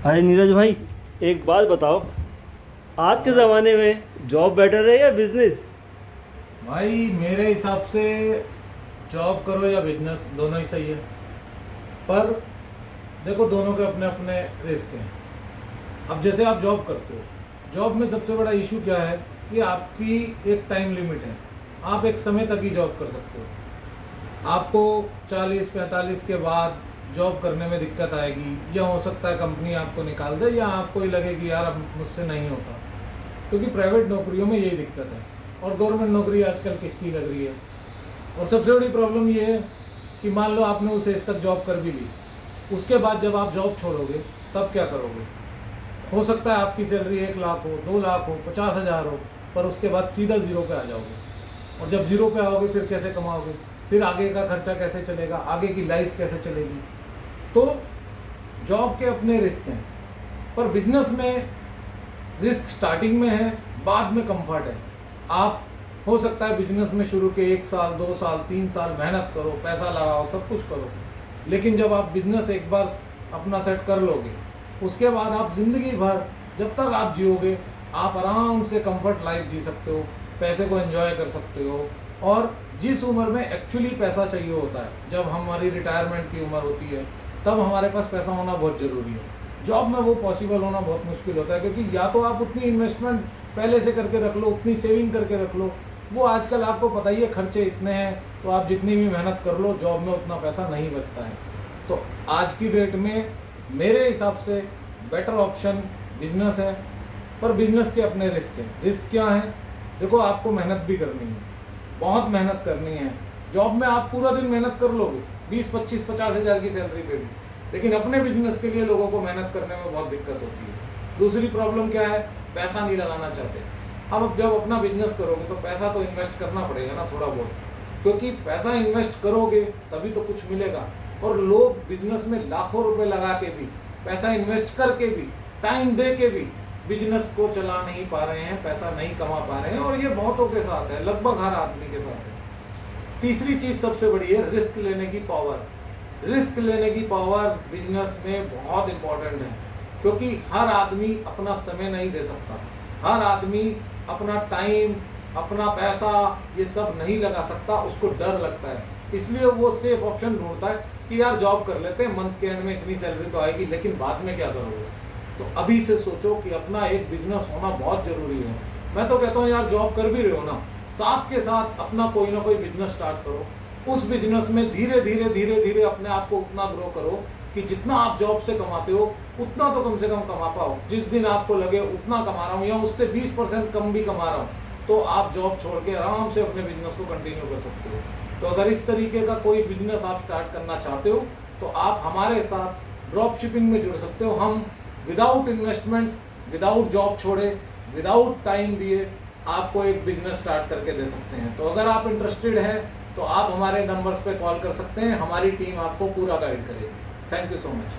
अरे नीरज भाई, एक बात बताओ। आज के ज़माने में जॉब बेटर है या बिजनेस? भाई मेरे हिसाब से जॉब करो या बिजनेस दोनों ही सही है। पर देखो, दोनों के अपने अपने रिस्क हैं। अब जैसे आप जॉब करते हो, जॉब में सबसे बड़ा इशू क्या है कि आपकी एक टाइम लिमिट है। आप एक समय तक ही जॉब कर सकते हो। आपको 40-45 के बाद जॉब करने में दिक्कत आएगी, या हो सकता है कंपनी आपको निकाल दे, या आपको ही लगे कि यार अब मुझसे नहीं होता। क्योंकि प्राइवेट नौकरियों में यही दिक्कत है, और गवर्नमेंट नौकरी आजकल किसकी लग रही है। और सबसे बड़ी प्रॉब्लम ये है कि मान लो आपने उस एज तक जॉब कर भी ली, उसके बाद जब आप जॉब छोड़ोगे तब क्या करोगे। हो सकता है आपकी सैलरी 1 लाख हो, 2 लाख हो, 50,000 हो, पर उसके बाद सीधा ज़ीरो पे आ जाओगे। और जब ज़ीरो पे आओगे फिर कैसे कमाओगे, फिर आगे का खर्चा कैसे चलेगा, आगे की लाइफ कैसे चलेगी। तो जॉब के अपने रिस्क हैं, पर बिजनेस में रिस्क स्टार्टिंग में है, बाद में कंफर्ट है। आप हो सकता है बिजनेस में शुरू के 1 साल, 2 साल, 3 साल मेहनत करो, पैसा लगाओ, सब कुछ करो, लेकिन जब आप बिजनेस एक बार अपना सेट कर लोगे, उसके बाद आप ज़िंदगी भर जब तक आप जियोगे, आप आराम से कंफर्ट लाइफ जी सकते हो, पैसे को एंजॉय कर सकते हो। और जिस उम्र में एक्चुअली पैसा चाहिए होता है, जब हमारी रिटायरमेंट की उम्र होती है, तब हमारे पास पैसा होना बहुत ज़रूरी है। जॉब में वो पॉसिबल होना बहुत मुश्किल होता है, क्योंकि या तो आप उतनी इन्वेस्टमेंट पहले से करके रख लो, उतनी सेविंग करके रख लो। वो आजकल आपको पता ही है, खर्चे इतने हैं, तो आप जितनी भी मेहनत कर लो, जॉब में उतना पैसा नहीं बचता है। तो आज की डेट में मेरे हिसाब से बेटर ऑप्शन बिजनेस है। पर बिजनेस के अपने रिस्क हैं। रिस्क क्या है? देखो, आपको मेहनत भी करनी है, बहुत मेहनत करनी है। जॉब में आप पूरा दिन मेहनत कर लोगे, 20-25-50 हज़ार की सैलरी पे भी, लेकिन अपने बिजनेस के लिए लोगों को मेहनत करने में बहुत दिक्कत होती है। दूसरी प्रॉब्लम क्या है? पैसा नहीं लगाना चाहते। अब जब अपना बिजनेस करोगे तो पैसा तो इन्वेस्ट करना पड़ेगा ना, थोड़ा बहुत, क्योंकि पैसा इन्वेस्ट करोगे तभी तो कुछ मिलेगा। और लोग बिजनेस में लाखों रुपए लगा के भी, पैसा इन्वेस्ट करके भी, टाइम दे के भी बिजनेस को चला नहीं पा रहे हैं, पैसा नहीं कमा पा रहे हैं। और ये बहुतों के साथ है, लगभग हर आदमी के साथ है। तीसरी चीज सबसे बड़ी है रिस्क लेने की पावर। रिस्क लेने की पावर बिजनेस में बहुत इंपॉर्टेंट है, क्योंकि हर आदमी अपना समय नहीं दे सकता, हर आदमी अपना टाइम, अपना पैसा, ये सब नहीं लगा सकता। उसको डर लगता है, इसलिए वो सेफ ऑप्शन ढूंढता है कि यार जॉब कर लेते हैं, मंथ के एंड में इतनी सैलरी तो आएगी, लेकिन बाद में क्या करोगे। तो अभी से सोचो कि अपना एक बिजनेस होना बहुत जरूरी है। मैं तो कहता हूँ यार, जॉब कर भी रहे हो ना, साथ के साथ अपना कोई ना कोई बिजनेस स्टार्ट करो। उस बिजनेस में धीरे धीरे धीरे धीरे अपने आप को उतना ग्रो करो कि जितना आप जॉब से कमाते हो उतना तो कम से कम कमा पाओ। जिस दिन आपको लगे उतना कमा रहा हूँ या उससे 20% कम भी कमा रहा हूँ, तो आप जॉब छोड़ के आराम से अपने बिजनेस को कंटिन्यू कर सकते हो। तो अगर इस तरीके का कोई बिजनेस आप स्टार्ट करना चाहते हो, तो आप हमारे साथ ड्रॉप शिपिंग में जुड़ सकते हो। हम विदाउट इन्वेस्टमेंट, विदाउट जॉब छोड़े, विदाउट टाइम दिए आपको एक बिजनेस स्टार्ट करके दे सकते हैं। तो अगर आप इंटरेस्टेड हैं तो आप हमारे नंबर्स पे कॉल कर सकते हैं, हमारी टीम आपको पूरा गाइड करेगी। Thank you so much.